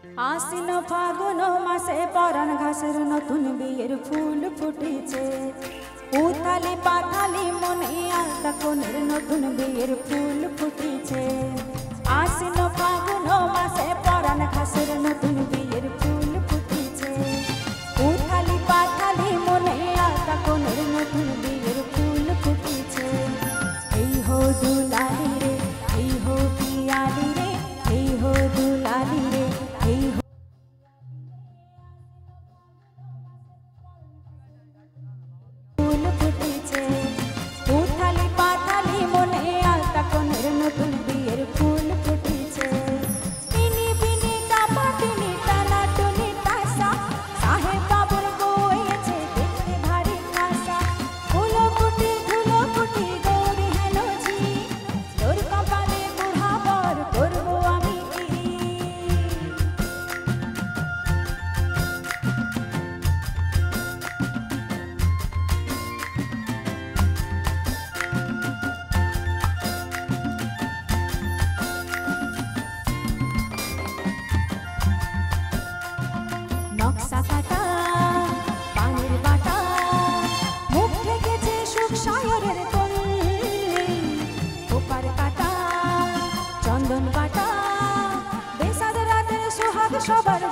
आसिन फागुन मासे परान घासेर नतुन बियेर फुल फुटेছে उथाली पाथाली मने आलता कोनेर नतुन बियेर फुल फुटेছে आसिन फागुन मासे परान घासेर नतुन बियेर फुल फुटेছে उथाली पाथाली मने आलता कोनेर नतुन बियेर फुल फुटेছে এই হো দুলালি রে এই হো পিয়ালি রে এই হো দুলালি রে এই ফুল ফুটেছে উথালি পাথালি মনে আলতা কোনের নতুন বিয়ের ফুল ফুটেছে ইনি বিনি কাপা তিনি টানা টুনি টাসা সাহেব বাবুর বইয়েছে দেখতে ভারী খাসা ফুলো ফুটি ধুলো ফুটি গৌরী হেলো জি তোর কপালে বুড়া বর করবো আমি কি নকশা কাটা পানির বাটা মুখ ঠেকেছে সুখ সায়রের কল্লি কোপার কাটা চন্দন বাটা বেসাদ রাতের সোহাগ সবার